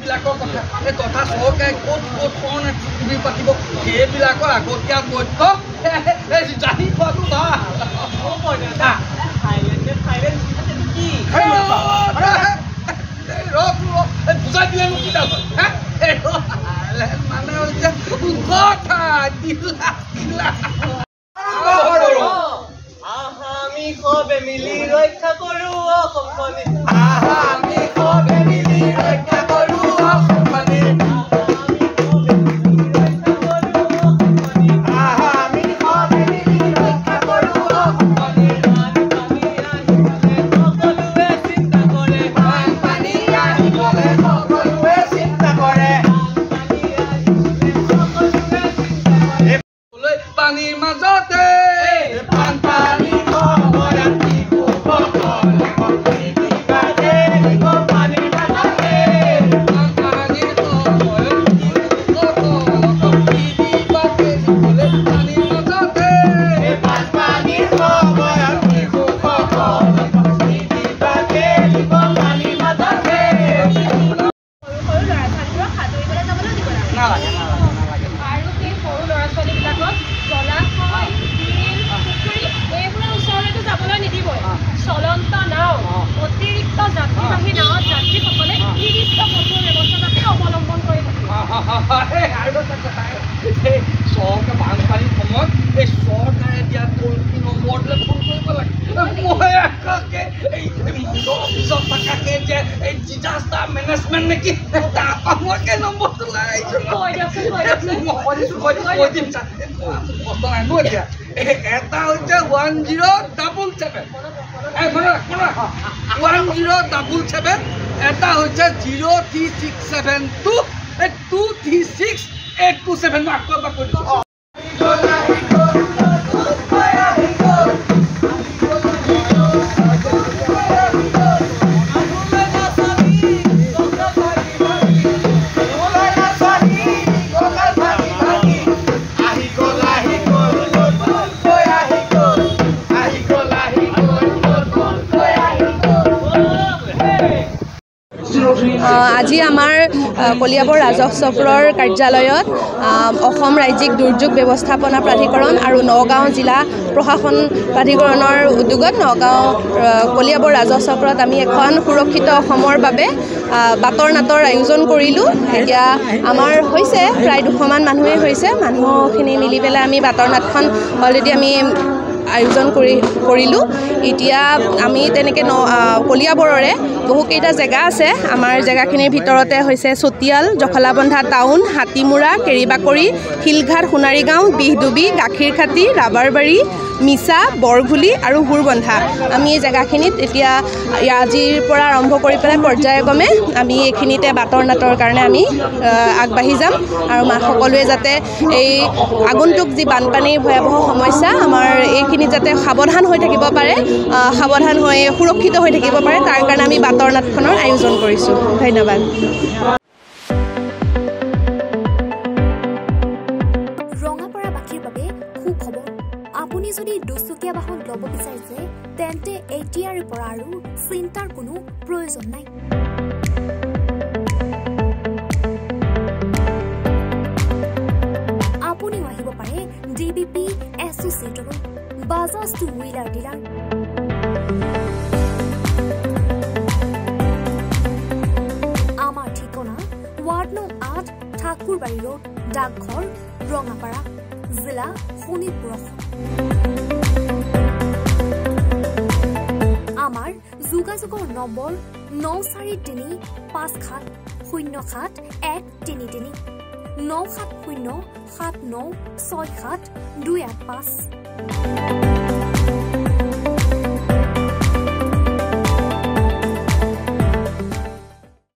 এইবিলাকৰ কথা এই তথা চৰকাৰে ক'ত ক'ত কোন তুমি পাতিব সেইবিলাকৰ আগতীয়া তথ্য জানি থোৱাটো ভাল বুজাই দিলে মোক কিতাপ মানে হৈছে কথা দিলা আমি সবে মিলি ৰক্ষা কৰো অসমখনি আমি সবে মিলি ৰক্ষা কৰো অসমখনি আমি সবে মিলি ৰক্ষা কৰো অসমখনি সকলোৱে চিন্তা কৰে বানপানী আহিবলে সকলোৱে চিন্তা কৰে পানীৰ মাজতে বানপানী চলন্ত নাও অতিৰিক্ত যাত্ৰীবাহী নাৱত যাত্ৰীসকলে নিৰ্দিষ্ট কঠোৰ ব্যৱস্থা তাতে অৱলম্বন কৰি থাকে চৰকাৰে বানপানীৰ সময়ত এই চৰকাৰে দিয়া টোল ফ্ৰী নম্বৰটোলৈ ফোন কৰিব লাগে মই একাকে এই মণ্ডল অফিচত থকাকে যে এই ডিজাষ্টাৰ মেনেজমেণ্ট নেকি তাৰপৰা মই সেই নম্বৰটো লগাইছোঁ এতিয়া এটা হৈছে 1077 1077 এটা হৈছে 03672 236827 মই আকৌ এবাৰ কৈ দিছোঁ আজি আমাৰ কলিয়াবৰ ৰাজহ চক্ৰৰ কাৰ্যালয়ত অসম ৰাজ্যিক দুৰ্যোগ ব্যৱস্থাপনা প্ৰাধিকৰণ আৰু নগাঁও জিলা প্ৰশাসন প্ৰাধিকৰণৰ উদ্যোগত নগাঁও কলিয়াবৰ ৰাজহ চক্ৰত আমি এখন সুৰক্ষিত অসমৰ বাবে বাতৰ নাটৰ আয়োজন কৰিলোঁ এতিয়া আমাৰ হৈছে প্ৰায় 200মান মানুহে হৈছে মানুহখিনি মিলি পেলাই আমি বাতৰ নাটখন অলৰেডি আমি আয়োজন কৰিলোঁ এতিয়া আমি তেনেকৈ কলিয়াবৰৰে বহুকেইটা জেগা আছে আমাৰ জেগাখিনিৰ ভিতৰতে হৈছে চতিয়াল জখলাবন্ধা টাউন হাতীমূৰা কেৰিবাকৰি শিলঘাট সোণাৰীগাঁও বিহডুবি গাখীৰখাতি ৰাবাৰবাৰী মিছা বৰঘুলি আৰু হুৰবন্ধা আমি এই জেগাখিনিত এতিয়া আজিৰ পৰা আৰম্ভ কৰি পেলাই পৰ্যায়ক্ৰমে আমি এইখিনিতে বাতৰ নাটৰ কাৰণে আমি আগবাঢ়ি যাম আৰু সকলোৱে যাতে এই আগন্তুক যি বানপানীৰ ভয়াৱহ সমস্যা আমাৰ এইখিনি যাতে সাৱধান হৈ থাকিব পাৰে সাৱধান হৈ সুৰক্ষিত হৈ থাকিব পাৰে তাৰ কাৰণে আমি বাতৰ নাটখনৰ আয়োজন কৰিছোঁ ধন্যবাদ ৰঙাপাৰাবাসীৰ বাবে সুখবৰ আপুনি যদি দুচকীয়া বাহন ল'ব বিচাৰিছে তেন্তে এতিয়াৰ পৰা আৰু চিন্তাৰ কোনো প্ৰয়োজন নাই আপুনিও আহিব পাৰে ডিবিপি এছ'চিয়েটৰ বাজাজ টু হুইলাৰ ডিলাৰ আমাৰ ঠিকনা ৱাৰ্ড নং 8 ঠাকুৰবাৰী ৰোড ডাকঘৰ ৰঙাপাৰা জিলা শোণিতপুৰ আমাৰ যোগাযোগৰ নম্বৰ 9435707133 9707967285285